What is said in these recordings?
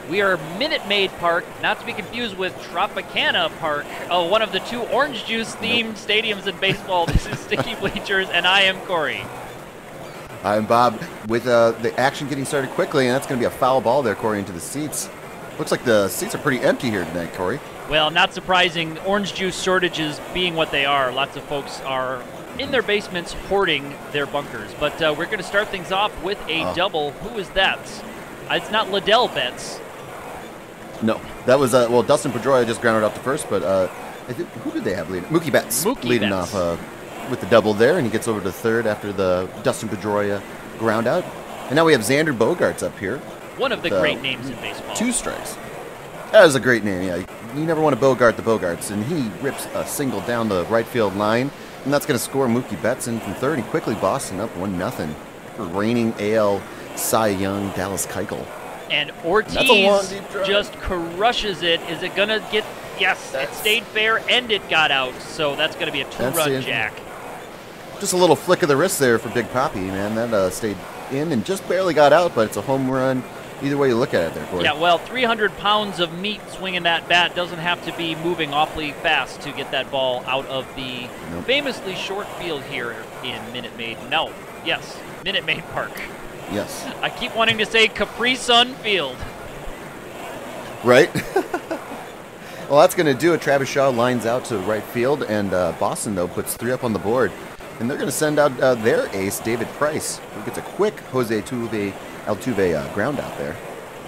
We are Minute Maid Park, not to be confused with Tropicana Park, one of the two orange juice themed stadiums in baseball. This is Sticky Bleachers, and I am Corey. I'm Bob, with the action getting started quickly, and that's going to be a foul ball there, Corey, into the seats. Looks like the seats are pretty empty here tonight, Corey. Well, not surprising. Orange juice shortages being what they are, lots of folks are in their basements hoarding their bunkers. But we're going to start things off with a double. Who is that? It's not Liddell Betts. No, that was, well, Dustin Pedroia just grounded out the first, but who did they have leading? Mookie Betts leading off with the double there, and he gets over to third after the Dustin Pedroia ground out. And now we have Xander Bogaerts up here. One of the great names in baseball. 2 strikes. That is a great name, yeah. You never want to Bogart the Bogaerts, and he rips a single down the right field line, and that's going to score Mookie Betts in from third, and quickly Boston up 1-0 for reigning AL Cy Young Dallas Keuchel. And Ortiz just crushes it. Is it going to get... Yes, it stayed fair, and it got out. So that's going to be a 2-run jack. Just a little flick of the wrist there for Big Papi, man. That stayed in and just barely got out, but it's a home run. Either way you look at it there, Corey. Yeah, well, 300 pounds of meat swinging that bat doesn't have to be moving awfully fast to get that ball out of the famously short field here in Minute Maid. No, yes, Minute Maid Park. Yes. I keep wanting to say Capri Sun Field. Right? Well, that's going to do it. Travis Shaw lines out to right field, and Boston, though, puts 3 up on the board. And they're going to send out their ace, David Price, who gets a quick Jose Altuve ground out there.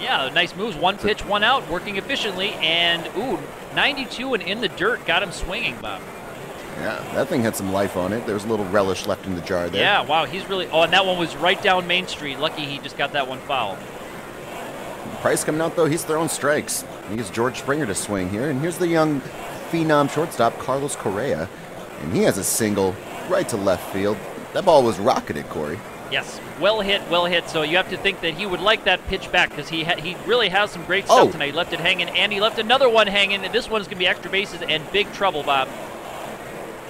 Yeah, nice moves. 1 pitch, 1 out, working efficiently. And, 92 and in the dirt. Got him swinging, Bob. Yeah, that thing had some life on it. There was a little relish left in the jar there. Yeah, wow, he's really... Oh, and that one was right down Main Street. Lucky he just got that one foul. Price coming out, though, he's throwing strikes. He gets George Springer to swing here. And here's the young phenom shortstop, Carlos Correa. And he has a single right to left field. That ball was rocketed, Corey. Yes, well hit, well hit. So you have to think that he would like that pitch back because he really has some great stuff tonight. He left it hanging, and he left another one hanging. And this one's going to be extra bases and big trouble, Bob.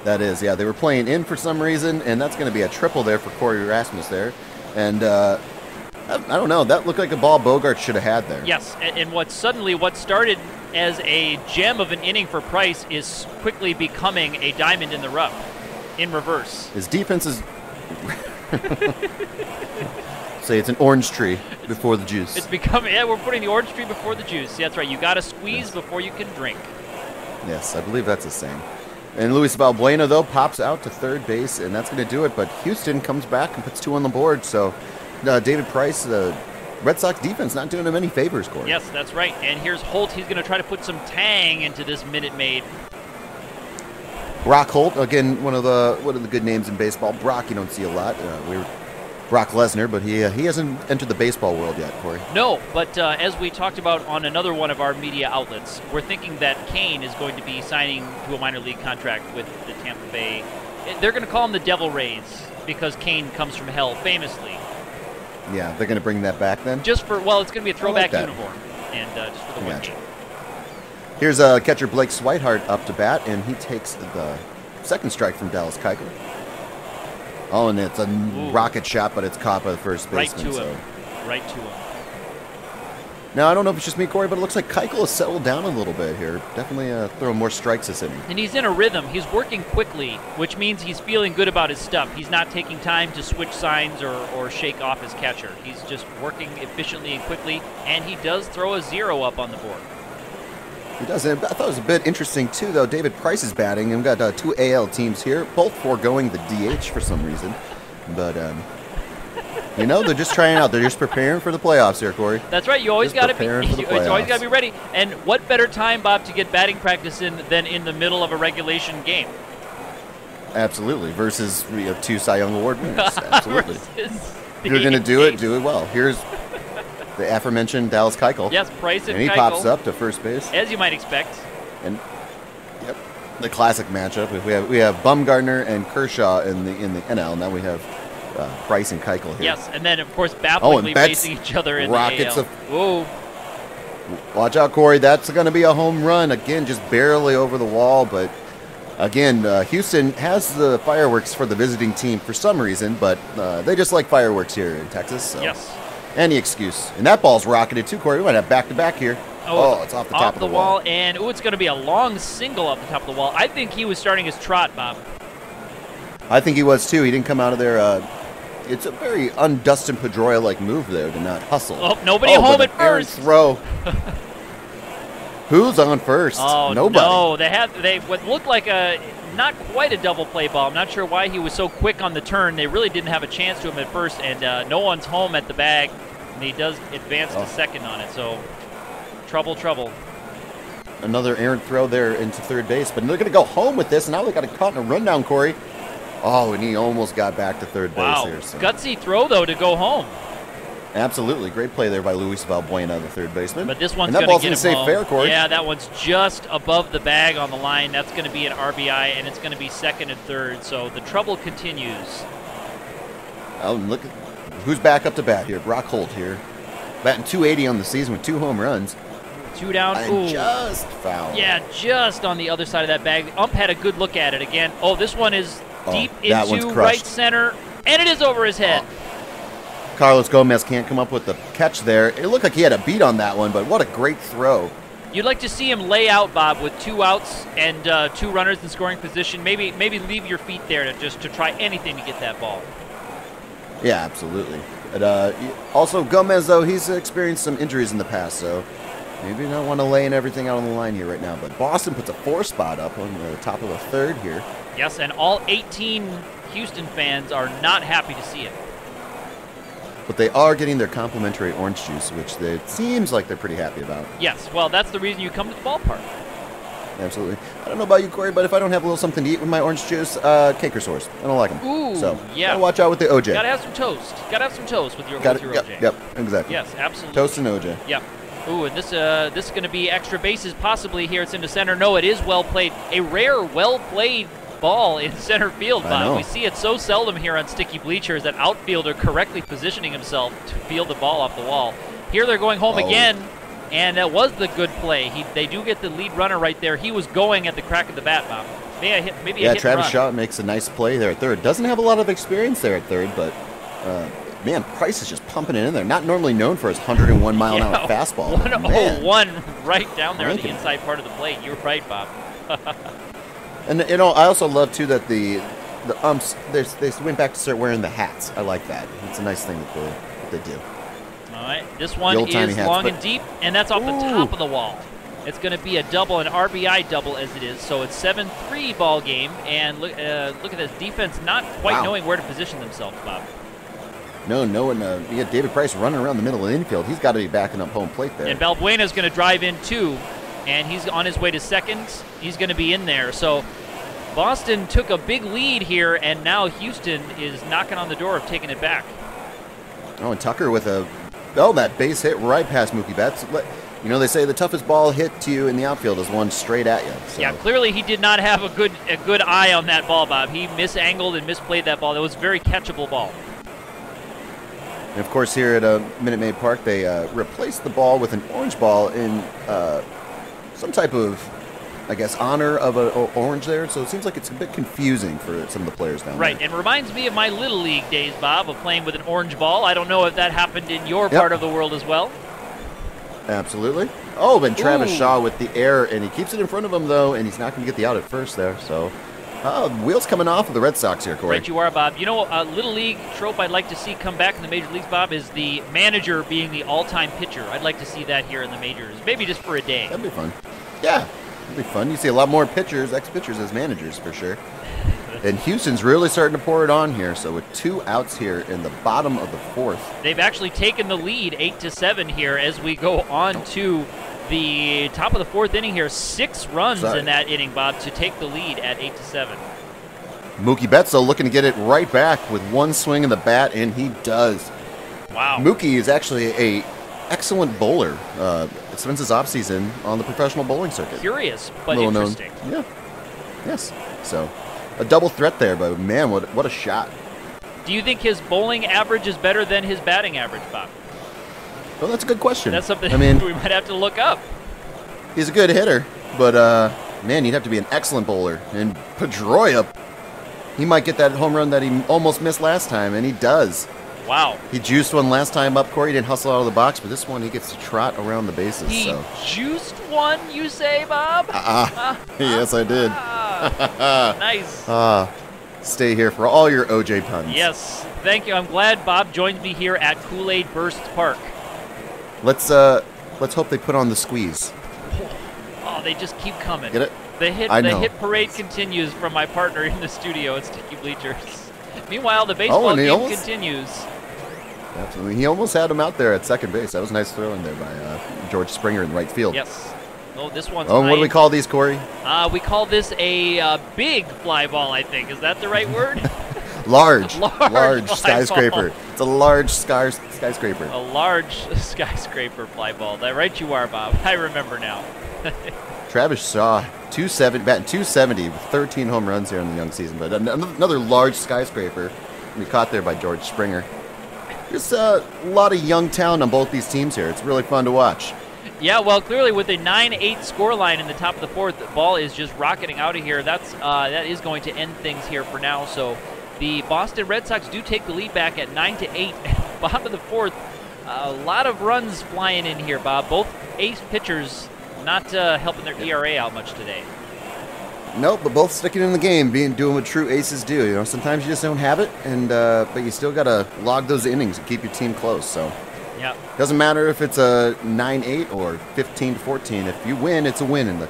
That is, yeah. They were playing in for some reason, and that's going to be a triple there for Corey Rasmus there. And I don't know. That looked like a ball Bogart should have had there. Yes, and what started as a gem of an inning for Price is quickly becoming a diamond in the rough in reverse. His defense is... Say it's an orange tree before the juice. It's becoming... Yeah, we're putting the orange tree before the juice. Yeah, that's right. You got to squeeze before you can drink. Yes, I believe that's the saying. And Luis Valbuena, though, pops out to third base, and that's going to do it. But Houston comes back and puts 2 on the board. So David Price, the Red Sox defense, not doing him any favors, Corey. Yes, that's right. And here's Holt. He's going to try to put some tang into this Minute Maid. Brock Holt, again, one of the good names in baseball. Brock, you don't see a lot. Brock Lesnar, but he hasn't entered the baseball world yet, Corey. No, but as we talked about on another one of our media outlets, we're thinking that Kane is going to be signing to a minor league contract with the Tampa Bay. They're going to call him the Devil Rays because Kane comes from hell, famously. Yeah, they're going to bring that back then? Just for, well, it's going to be a throwback uniform, and just for the one game. Here's catcher Blake Swihart up to bat, and he takes the second strike from Dallas Keuchel. Oh, and it's a rocket shot, but it's caught by the first baseman. Right to him. Right to him. Now, I don't know if it's just me, Corey, but it looks like Keuchel has settled down a little bit here. Definitely throwing more strikes this inning. And he's in a rhythm. He's working quickly, which means he's feeling good about his stuff. He's not taking time to switch signs or shake off his catcher. He's just working efficiently and quickly, and he does throw a 0 up on the board. He does. I thought it was a bit interesting, too, though. David Price is batting, and we've got 2 AL teams here, both foregoing the DH for some reason. But, you know, they're just trying out. They're just preparing for the playoffs here, Corey. That's right. You always got to be ready. And what better time, Bob, to get batting practice in than in the middle of a regulation game? Absolutely. Versus 2 Cy Young Award winners. Absolutely. If you're going to do it well. Here's the aforementioned Dallas Keuchel. Yes, Price and he Keuchel pops up to first base. As you might expect. And yep, the classic matchup. We have Bumgarner and Kershaw in the NL. Now we have Price and Keuchel here. Yes, and then of course bafflingly facing each other in Rockets the AL. Watch out, Corey. That's going to be a home run again, just barely over the wall. But Again, Houston has the fireworks for the visiting team for some reason, but they just like fireworks here in Texas. So. Yes. Any excuse. And that ball's rocketed too, Corey. We might have back-to-back here. Oh, it's off the top of the wall. And, it's going to be a long single off the top of the wall. I think he was starting his trot, Bob. I think he was, too. He didn't come out of there. It's a very un-Dustin Pedroia-like move there to not hustle. Oh, nobody home at first. Throw. Who's on first? Oh, nobody. No, they what looked like not quite a double play ball. I'm not sure why he was so quick on the turn. They really didn't have a chance to him at first, and no one's home at the bag, and he does advance to second on it. So trouble. Another errant throw there into third base, but they're going to go home with this, and now they got caught in a rundown, Corey. Oh, and he almost got back to third base here. So. Gutsy throw, though, to go home. Absolutely. Great play there by Luis Valbuena, the third baseman. But this one's going to get him home. Fair, Corey. Yeah, that one's just above the bag on the line. That's going to be an RBI, and it's going to be second and third. So the trouble continues. Oh, look at who's back up to bat here. Brock Holt here. Batting .280 on the season with 2 home runs. 2 down. And just foul. Yeah, just on the other side of that bag. The ump had a good look at it again. Oh, this one is deep into right center, and it is over his head. Carlos Gomez can't come up with the catch there. It looked like he had a beat on that one, but what a great throw. You'd like to see him lay out, Bob, with 2 outs and 2 runners in scoring position. Maybe leave your feet there to try anything to get that ball. Yeah, absolutely. But, also, Gomez, though, he's experienced some injuries in the past, so maybe not want to lay in everything out on the line here right now. But Boston puts a 4 spot up on the top of the third here. Yes, and all 18 Houston fans are not happy to see it. But they are getting their complimentary orange juice, which it seems like they're pretty happy about. Yes, well, that's the reason you come to the ballpark. Absolutely. I don't know about you, Corey, but if I don't have a little something to eat with my orange juice, cake or sores. I don't like them. Ooh, so, yeah. Gotta watch out with the OJ. Gotta have some toast. Gotta have some toast with your OJ. Yep, exactly. Yes, absolutely. Toast and OJ. Yep. Ooh, and this is going to be extra bases possibly here. It's into center. No, it is well played. A rare, well played ball in center field, Bob. We see it so seldom here on Sticky Bleachers, that outfielder correctly positioning himself to field the ball off the wall. Here they're going home again, and that was the good play. They do get the lead runner right there. He was going at the crack of the bat, Bob. Maybe a hit Travis run. Shaw makes a nice play there at third. Doesn't have a lot of experience there at third, but man, Price is just pumping it in there. Not normally known for his 101 mile an hour fastball. 101 right down there on the inside part of the plate. You're right, Bob. And I also love too that the umps they went back to start wearing the hats. I like that. It's a nice thing that they do. All right, this one is long and deep, and that's off the top of the wall. It's going to be a double, an RBI double as it is. So it's 7-3 ball game, and look at this defense not quite knowing where to position themselves, Bob. No, and you got David Price running around the middle of the infield. He's got to be backing up home plate there. And Valbuena's going to drive in too, and he's on his way to second. He's going to be in there. So Boston took a big lead here, and now Houston is knocking on the door of taking it back. Oh, and Tucker with that base hit right past Mookie Betts. You know, they say the toughest ball hit to you in the outfield is one straight at you. So. Yeah, clearly he did not have a good eye on that ball, Bob. He misangled and misplayed that ball. That was a very catchable ball. And of course, here at Minute Maid Park, they replaced the ball with an orange ball in some type of, I guess, honor of an orange there. So it seems like it's a bit confusing for some of the players down there. Right, and reminds me of my Little League days, Bob, of playing with an orange ball. I don't know if that happened in your part of the world as well. Absolutely. Oh, and Travis Shaw with the air, and he keeps it in front of him, though, and he's not going to get the out at first there. So, wheels coming off of the Red Sox here, Corey. Right, you are, Bob. You know, a Little League trope I'd like to see come back in the Major Leagues, Bob, is the manager being the all-time pitcher. I'd like to see that here in the majors, maybe just for a day. That'd be fun. Yeah, that'd be fun. You see a lot more pitchers, ex-pitchers as managers, for sure. And Houston's really starting to pour it on here. So with 2 outs here in the bottom of the 4th. They've actually taken the lead 8-7 here as we go on to the top of the 4th inning here. 6 runs in that inning, Bob, to take the lead at 8-7. Mookie Betts, though, looking to get it right back with one swing of the bat, and he does. Wow. Mookie is actually a excellent bowler. Spends his offseason on the professional bowling circuit. Curious, but interesting. Yeah. Yes. So a double threat there, but man, what a shot. Do you think his bowling average is better than his batting average, Bob? Well, that's a good question. That's something we might have to look up. He's a good hitter, but Man, you'd have to be an excellent bowler. And Pedroia, he might get that home run that he almost missed last time, and he does. Wow. He juiced one last time up, Corey. He didn't hustle out of the box, but this one he gets to trot around the bases. He juiced one, you say, Bob? Yes, I did. Nice. Stay here for all your OJ puns. Yes. Thank you. I'm glad Bob joins me here at Kool-Aid Burst Park. Let's hope they put on the squeeze. Oh, they just keep coming. Get it? The hit parade continues from my partner in the studio at Sticky Bleachers. Meanwhile, the baseball game continues. Absolutely. He almost had him out there at second base. That was a nice throw in there by George Springer in right field. Yes. Oh, this one's what do we call these, Corey? We call this a big fly ball, I think. Is that the right word? Large fly skyscraper. Ball. It's a large skyscraper. A large skyscraper fly ball. That right you are, Bob. I remember now. Travis Shaw, batting 270 with 13 home runs here in the young season. But another large skyscraper we caught there by George Springer. There's a lot of young talent on both these teams here. It's really fun to watch. Yeah, well, clearly with a 9-8 scoreline in the top of the fourth, the ball is just rocketing out of here. That is going to end things here for now. So the Boston Red Sox do take the lead back at 9-8. Bottom of the fourth, a lot of runs flying in here, Bob. Both ace pitchers not helping their ERA out much today. Nope, but both sticking in the game, doing what true aces do. You know, sometimes you just don't have it, and but you still gotta log those innings and keep your team close. So, yeah, doesn't matter if it's a 9-8 or 15-14. If you win, it's a win in the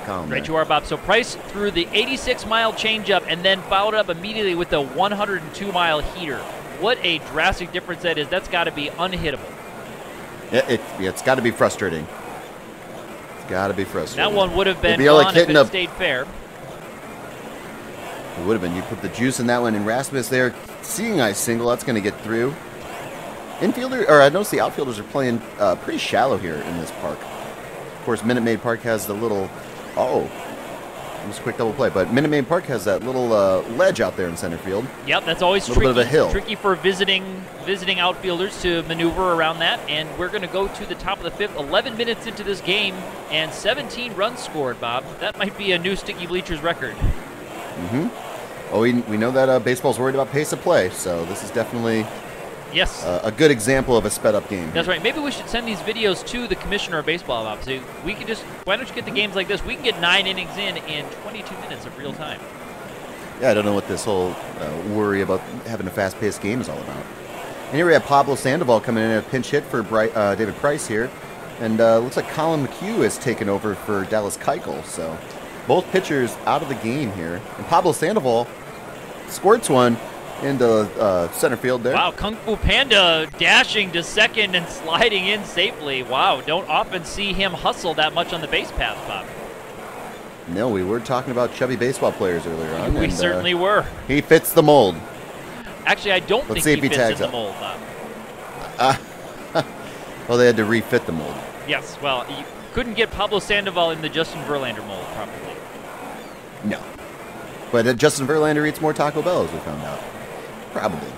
column. Right, you are, Bob. So Price threw the 86-mile changeup and then followed up immediately with the 102-mile heater. What a drastic difference that is. That's got to be unhittable. It's got to be frustrating. It's got to be frustrating. That one would have been gone if it stayed fair. It would have been. You put the juice in that one, and Rasmus there, seeing ice single, that's going to get through. I noticed the outfielders are playing pretty shallow here in this park. Of course, Minute Maid Park has the little, almost a quick double play, but Minute Maid Park has that little ledge out there in center field. Yep, that's always tricky. A little bit of a hill. Tricky for visiting outfielders to maneuver around that, and we're going to go to the top of the fifth. 11 minutes into this game, and 17 runs scored, Bob. That might be a new Sticky Bleachers record. Mm-hmm. Oh, we know that baseball's worried about pace of play, so this is definitely a good example of a sped-up game. That's right. Maybe we should send these videos to the commissioner of baseball, Bob. So we can why don't you get the games like this? We can get 9 innings in 22 minutes of real time. Yeah, I don't know what this whole worry about having a fast-paced game is all about. And here we have Pablo Sandoval coming in at a pinch hit for David Price here. And looks like Colin McHugh has taken over for Dallas Keuchel, so both pitchers out of the game here. And Pablo Sandoval squirts one into center field there. Wow, Kung Fu Panda dashing to second and sliding in safely. Wow, don't often see him hustle that much on the base path, Bob. No, we were talking about chubby baseball players earlier on. We certainly were. He fits the mold. Actually, I don't think he fits in the mold, Bob. Well, they had to refit the mold. Yes, well, you couldn't get Pablo Sandoval in the Justin Verlander mold, probably. No. But Justin Verlander eats more Taco Bell, as we found out. Probably.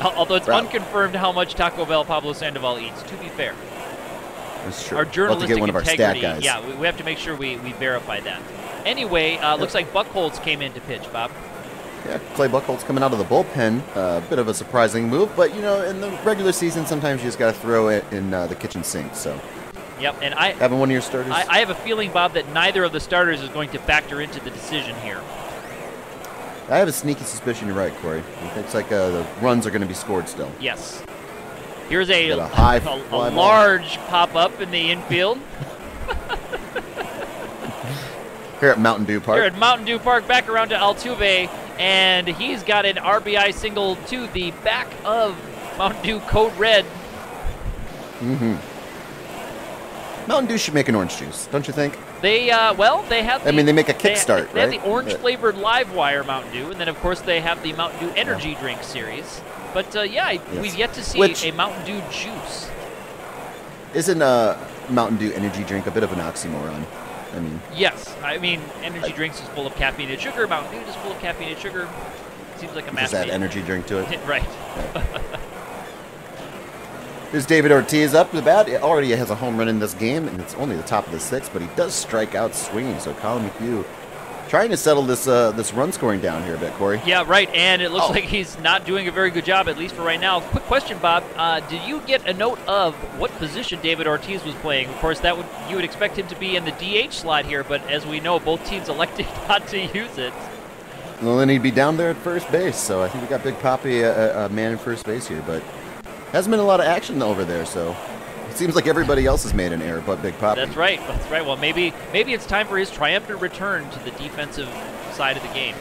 Although it's unconfirmed how much Taco Bell Pablo Sandoval eats, to be fair. That's true. Our journalistic we'll have to get one of our integrity, stat guys. we have to make sure we verify that. Anyway, looks like Buchholz came in to pitch, Bob. Yeah, Clay Buchholz coming out of the bullpen. A bit of a surprising move, but, you know, in the regular season, sometimes you just got to throw it in the kitchen sink, so. Yep, and having one of your starters? I have a feeling, Bob, that neither of the starters is going to factor into the decision here. I have a sneaky suspicion you're right, Corey. It's like the runs are going to be scored still. Yes. Here's a a large pop-up in the infield. Here at Mountain Dew Park. Here at Mountain Dew Park, back around to Altuve, and he's got an RBI single to the back of Mountain Dew Code Red. Mm-hmm. Mountain Dew should make an orange juice, don't you think? They have the, they make a kickstart, right? They have the orange-flavored Live Wire Mountain Dew, and then, of course, they have the Mountain Dew Energy Drink series. But, we've yet to see a Mountain Dew juice. Isn't Mountain Dew Energy Drink a bit of an oxymoron? I mean... Yes. I mean, energy drinks is full of caffeinated sugar. Mountain Dew is full of caffeinated sugar. Seems like a match. Just add energy drink to it. Right. There's David Ortiz up to the bat. It already has a home run in this game, and it's only the top of the sixth, but he does strike out swinging. So Colin McHugh trying to settle this this run scoring down here a bit, Corey. Yeah, right, and it looks like he's not doing a very good job, at least for right now. Quick question, Bob. Did you get a note of what position David Ortiz was playing? Of course, you would expect him to be in the DH slot here, but as we know, both teams elected not to use it. Well, then he'd be down there at first base, so I think we got Big Papi a man in first base here, but hasn't been a lot of action over there, so it seems like everybody else has made an error but Big Papi. That's right. That's right. Well, maybe it's time for his triumphant return to the defensive side of the game.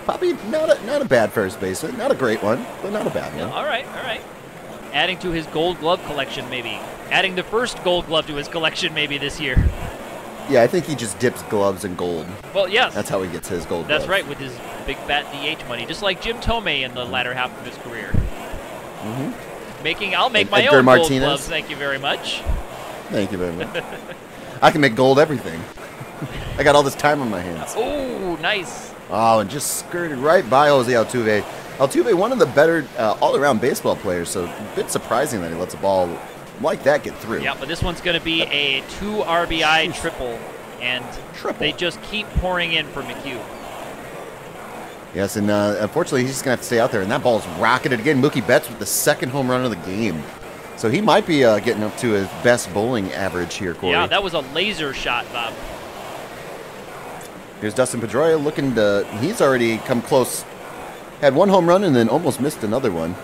Papi, not a bad first baseman, not a great one, but not a bad one. Yeah, all right. Adding to his Gold Glove collection, maybe. Adding the first Gold Glove to his collection, maybe this year. Yeah, I think he just dips gloves in gold. Well, yes. That's how he gets his gold That's gloves. right, with his big fat DH money, just like Jim Tomei in the latter half of his career. I'll make my Edgar own Martinez. Gold Gloves. Thank you very much. Thank you very much. I can make gold everything. I got all this time on my hands. Oh, nice. Oh, and just skirted right by Jose Altuve. Altuve, one of the better all-around baseball players, so a bit surprising that he lets a ball like that get through. Yeah, but this one's going to be a 2 RBI triple, and they just keep pouring in for McHugh. Yes, and unfortunately, he's just going to have to stay out there, and that ball's rocketed again. Mookie Betts with the second home run of the game. So he might be getting up to his best bowling average here, Corey. Yeah, that was a laser shot, Bob. Here's Dustin Pedroia looking to... He's already come close. Had one home run and then almost missed another one.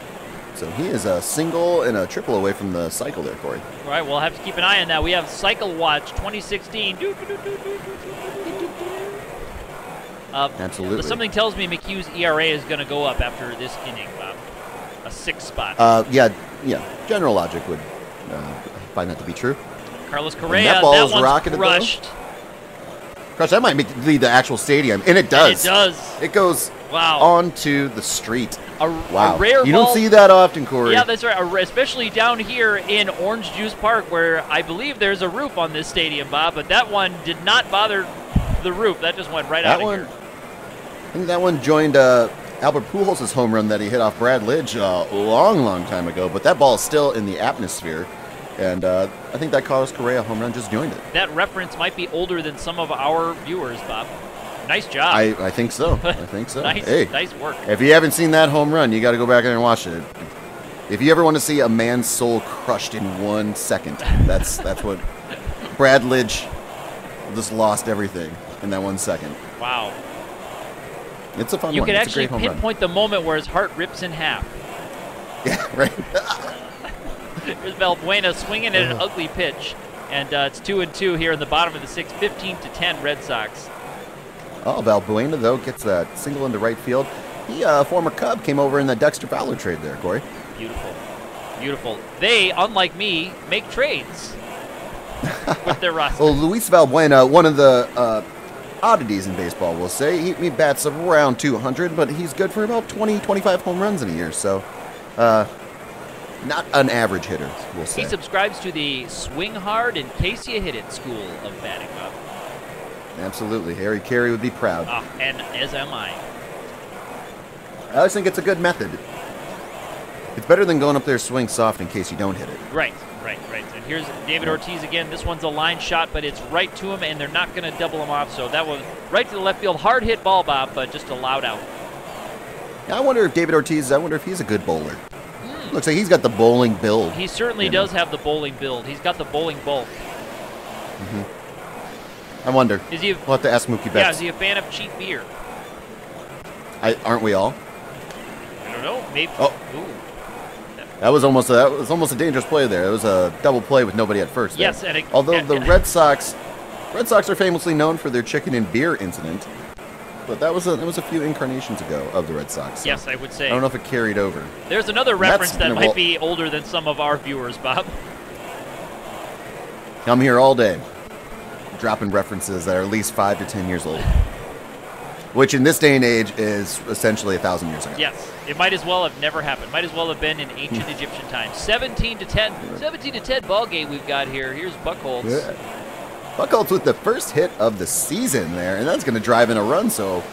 So he is a single and a triple away from the cycle there, Corey. All right, we'll have to keep an eye on that. We have Cycle Watch 2016. Absolutely. Something tells me McHugh's ERA is going to go up after this inning, Bob. A 6 spot. Yeah. General logic would find that to be true. Carlos Correa, that ball is one's rocketed, crushed. Crush, that might lead the actual stadium, and it does. And it does. It goes onto the street. A rare You ball. don't see that often, Corey. Yeah, that's right. Especially down here in Orange Juice Park, where I believe there's a roof on this stadium, Bob. But that one did not bother the roof. That just went right out of here. I think that one joined Albert Pujols' home run that he hit off Brad Lidge a long time ago. But that ball is still in the atmosphere. And I think that Carlos Correa home run just joined it. That reference might be older than some of our viewers, Bob. Nice job. I think so. I think so. Nice work. If you haven't seen that home run, you got to go back there and watch it. If you ever want to see a man's soul crushed in 1 second, that's what Brad Lidge just lost everything in that 1 second. Wow. It's a fun You one. could It's actually a great home pinpoint the moment where his heart rips in half. Yeah, right. Here's Valbuena swinging at an ugly pitch. And it's 2-2 here in the bottom of the sixth, 15-10 Red Sox. Oh, Valbuena, though, gets a single into right field. He, former Cub, came over in the Dexter Fowler trade there, Corey. Beautiful. Beautiful. They, unlike me, make trades with their roster. Well, Luis Valbuena, one of the oddities in baseball, we'll say. He bats around 200, but he's good for about 20, 25 home runs in a year. So, not an average hitter, we'll say. He subscribes to the swing hard in case you hit it school of batting, Bob. Absolutely. Harry Carey would be proud. And as am I. I always think it's a good method. It's better than going up there swing soft in case you don't hit it. Right. And here's David Ortiz again. This one's a line shot, but it's right to him, and they're not going to double him off. So that was right to the left field. Hard hit ball, Bob, but just allowed out. I wonder if David Ortiz, he's a good bowler. Looks like he's got the bowling build. He certainly does have the bowling build. He's got the bowling bulk. I wonder. Is he? We'll have to ask Mookie Betts. Yeah, is he a fan of cheap beer? Aren't we all? I don't know. Maybe. Oh. Ooh. That was almost a dangerous play there. It was a double play with nobody at first. Yes, there. Although the Red Sox are famously known for their chicken and beer incident, but that was a few incarnations ago of the Red Sox. So yes, I would say. I don't know if it carried over. There's another reference that might be older than some of our viewers, Bob. I'm here all day, dropping references that are at least 5 to 10 years old, which in this day and age is essentially 1,000 years ago. Yes, it might as well have never happened. Might as well have been in ancient Egyptian times. 17-10, 17-10 ball game we've got here. Here's Buchholz. Yeah. Buchholz with the first hit of the season there, and that's going to drive in a run. So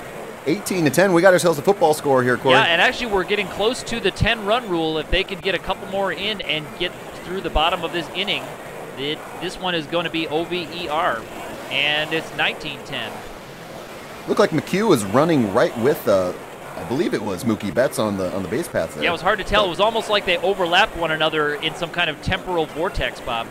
18-10. We got ourselves a football score here, Corey. Yeah, and actually we're getting close to the 10-run rule. If they could get a couple more in and get through the bottom of this inning, this one is going to be OVER, and it's 19-10. Looked like McHugh was running right with, I believe it was Mookie Betts on the base path there. Yeah, it was hard to tell. It was almost like they overlapped one another in some kind of temporal vortex, Bob.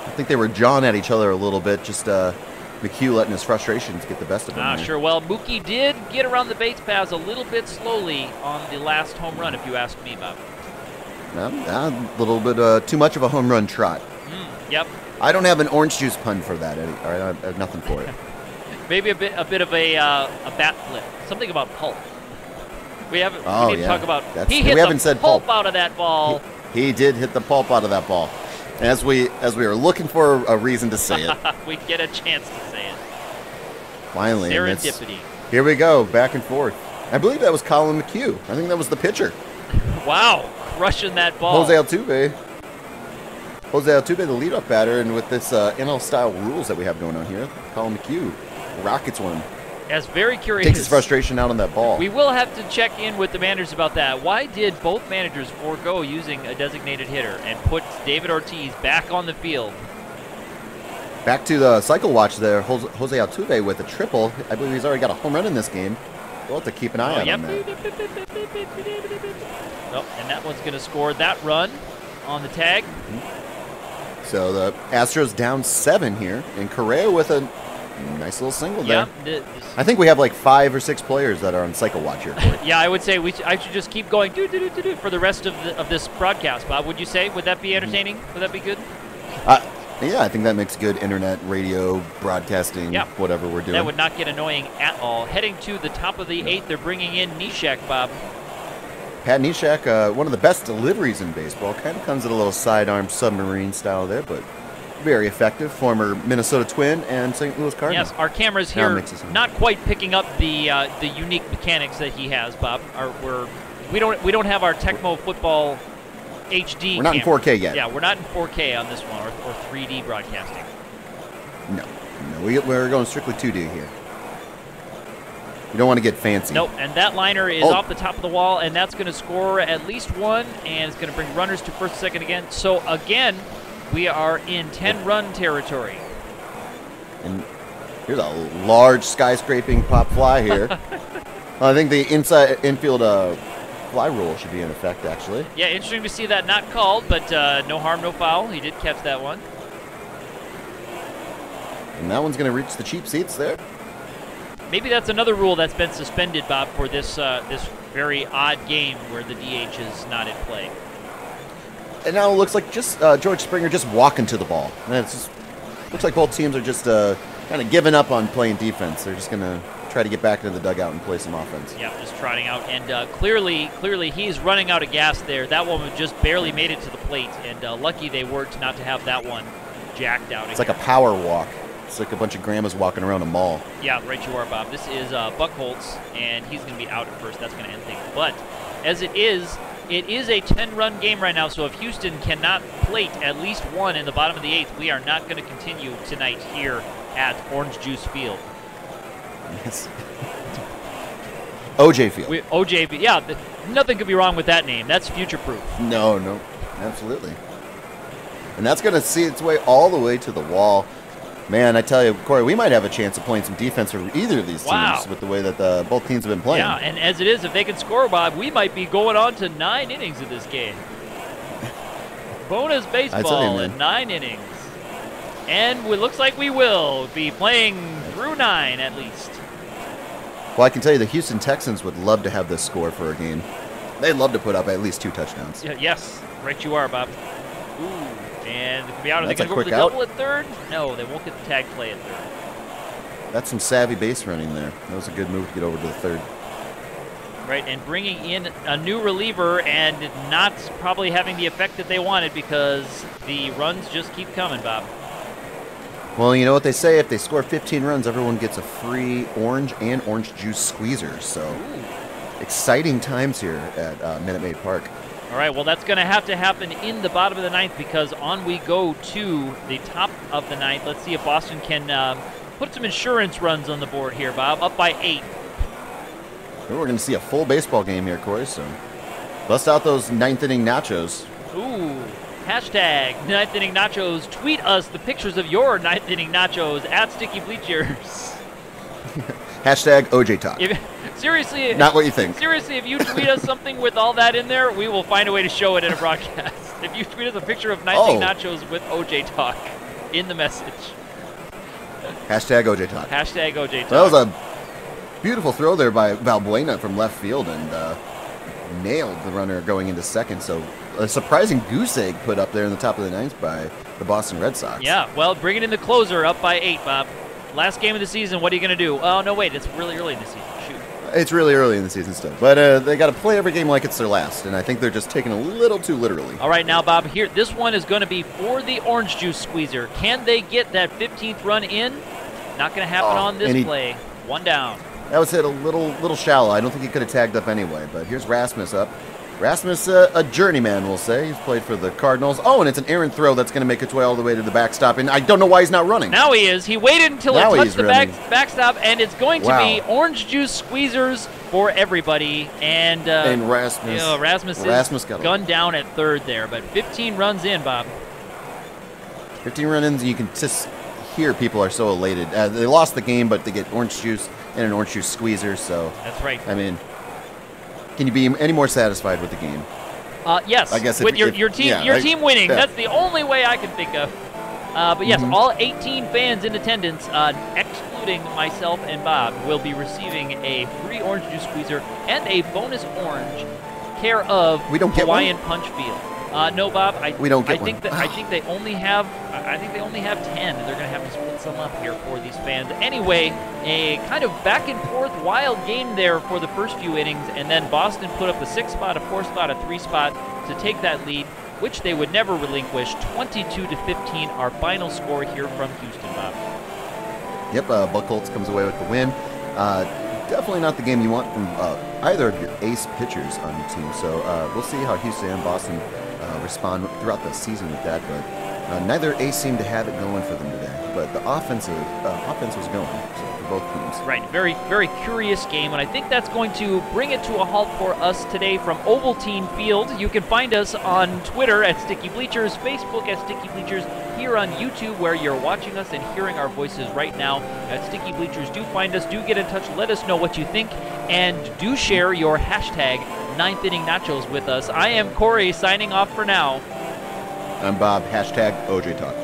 I think they were jawing at each other a little bit, just McHugh letting his frustrations get the best of him. Sure. Well, Mookie did get around the base paths a little bit slowly on the last home run, if you ask me, Bob. A little bit too much of a home run trot. Yep. I don't have an orange juice pun for that, Eddie. All right, I have nothing for it. Maybe a bit of a bat flip. Something about pulp. We need to talk about. He hit the pulp out of that ball. He did hit the pulp out of that ball. As we were looking for a reason to say it, we get a chance to say it. Finally, serendipity. Here we go, back and forth. I believe that was Colin McHugh. I think that was the pitcher. Wow, crushing that ball. Jose Altuve, the leadoff batter, and with this NL-style rules that we have going on here, Colin McHugh rockets one. That's very curious. Takes his frustration out on that ball. We will have to check in with the managers about that. Why did both managers forego using a designated hitter and put David Ortiz back on the field? Back to the cycle watch there, Jose Altuve with a triple. I believe he's already got a home run in this game. We'll have to keep an eye out on that. Oh, and that one's going to score that run on the tag. So the Astros down 7 here, and Correa with a nice little single there. I think we have like 5 or 6 players that are on cycle watch here. Yeah, I would say I should just keep going for the rest of this broadcast, Bob. Would you say? Would that be entertaining? Would that be good? Yeah, I think that makes good internet, radio, broadcasting, whatever we're doing. That would not get annoying at all. Heading to the top of the 8th, they're bringing in Neshek, Bob. Pat Neshek, one of the best deliveries in baseball. Kind of comes in a little sidearm submarine style there, but very effective. Former Minnesota Twin and St. Louis Cardinal. Yes, our cameras here not quite picking up the unique mechanics that he has, Bob. We don't have our Tecmo Football HD. We're not in 4K yet. Yeah, we're not in 4K on this one or 3D broadcasting. No, we're going strictly 2D here. You don't want to get fancy. Nope, and that liner is off the top of the wall, and that's going to score at least one, and it's going to bring runners to first and second again. So, again, we are in 10-run territory. And here's a large skyscraping pop fly here. I think the infield fly rule should be in effect, actually. Yeah, interesting to see that not called, but no harm, no foul. He did catch that one. And that one's going to reach the cheap seats there. Maybe that's another rule that's been suspended, Bob, for this very odd game where the DH is not in play. And now it looks like just George Springer just walking to the ball. And it looks like both teams are just kind of giving up on playing defense. They're just going to try to get back into the dugout and play some offense. Yeah, just trotting out. And clearly he's running out of gas there. That one just barely made it to the plate. And lucky they were not to have that one jacked out. It's like a power walk. It's like a bunch of grandmas walking around a mall. Yeah, right you are, Bob. This is Buchholz, and he's going to be out at first. That's going to end things. But as it is a 10-run game right now, so if Houston cannot plate at least one in the bottom of the 8th, we are not going to continue tonight here at Orange Juice Field. Yes. OJ Field. OJ, yeah, nothing could be wrong with that name. That's future-proof. No, absolutely. And that's going to see its way all the way to the wall. Man, I tell you, Corey, we might have a chance of playing some defense for either of these teams with the way that both teams have been playing. Yeah, and as it is, if they can score, Bob, we might be going on to 9 innings of this game. Bonus baseball in 9 innings. And it looks like we will be playing through 9 at least. Well, I can tell you the Houston Texans would love to have this score for a game. They'd love to put up at least 2 touchdowns. Yes, right you are, Bob. Ooh. And they could be out. Are they going to go for the double at third? No, they won't get the tag play at third. That's some savvy base running there. That was a good move to get over to the third. Right, and bringing in a new reliever and not probably having the effect that they wanted because the runs just keep coming, Bob. Well, you know what they say, if they score 15 runs, everyone gets a free orange and orange juice squeezer. So, exciting times here at Minute Maid Park. All right, well, that's going to happen in the bottom of the 9th because on we go to the top of the 9th. Let's see if Boston can put some insurance runs on the board here, Bob. Up by 8. We're going to see a full baseball game here, Corey, so bust out those ninth inning nachos. Ooh, hashtag ninth inning nachos. Tweet us the pictures of your ninth inning nachos at Sticky Bleachers. Hashtag OJ Talk. Seriously, not what you think. Seriously, if you tweet us something with all that in there, we will find a way to show it in a broadcast. If you tweet us a picture of ninth inning nachos with OJ Talk in the message. Hashtag OJ Talk. Hashtag OJ Talk. That was a beautiful throw there by Valbuena from left field and nailed the runner going into second. So a surprising goose egg put up there in the top of the ninth by the Boston Red Sox. Yeah, well, bringing in the closer up by 8, Bob. Last game of the season, what are you going to do? Oh, no, wait, it's really early in the season. Shoot. It's really early in the season still. But they got to play every game like it's their last, and I think they're just taking a little too literally. All right, now, Bob, here, this one is going to be for the orange juice squeezer. Can they get that 15th run in? Not going to happen on this play. One down. That was hit a little shallow. I don't think he could have tagged up anyway, but here's Rasmus up. Rasmus, a journeyman, we'll say. He's played for the Cardinals. Oh, and it's an errant throw that's going to make its way all the way to the backstop, and I don't know why he's not running. Now he is. He waited until it touched the backstop, and it's going to be orange juice squeezers for everybody. And Rasmus is gunned down at third there, but 15 runs in, Bob. 15 run-ins, and you can just hear people are so elated. They lost the game, but they get orange juice and an orange juice squeezer, so. That's right. I mean, can you be any more satisfied with the game? Yes. I guess with your team winning. Yeah. That's the only way I can think of. But yes, all 18 fans in attendance, excluding myself and Bob, will be receiving a free orange juice squeezer and a bonus orange care of Hawaiian Punch Field. No, Bob. I think they only have 10, and they're going to have to split some up here for these fans. Anyway, a kind of back and forth wild game there for the first few innings, and then Boston put up a 6 spot, a 4 spot, a 3 spot to take that lead, which they would never relinquish. 22-15, our final score here from Houston, Bob. Yep, Buchholz comes away with the win. Definitely not the game you want from either of your ace pitchers on your team. So we'll see how Houston and Boston respond throughout the season with that. But neither ace seemed to have it going for them today. But the offense was going for both teams. Right, very, very curious game, and I think that's going to bring it to a halt for us today from Ovaltine Field. You can find us on Twitter at Sticky Bleachers, Facebook at Sticky Bleachers, here on YouTube where you're watching us and hearing our voices right now at Sticky Bleachers. Do find us, do get in touch, let us know what you think, and do share your hashtag 9th Inning Nachos with us. I am Corey, signing off for now. I'm Bob, hashtag OJ Talk.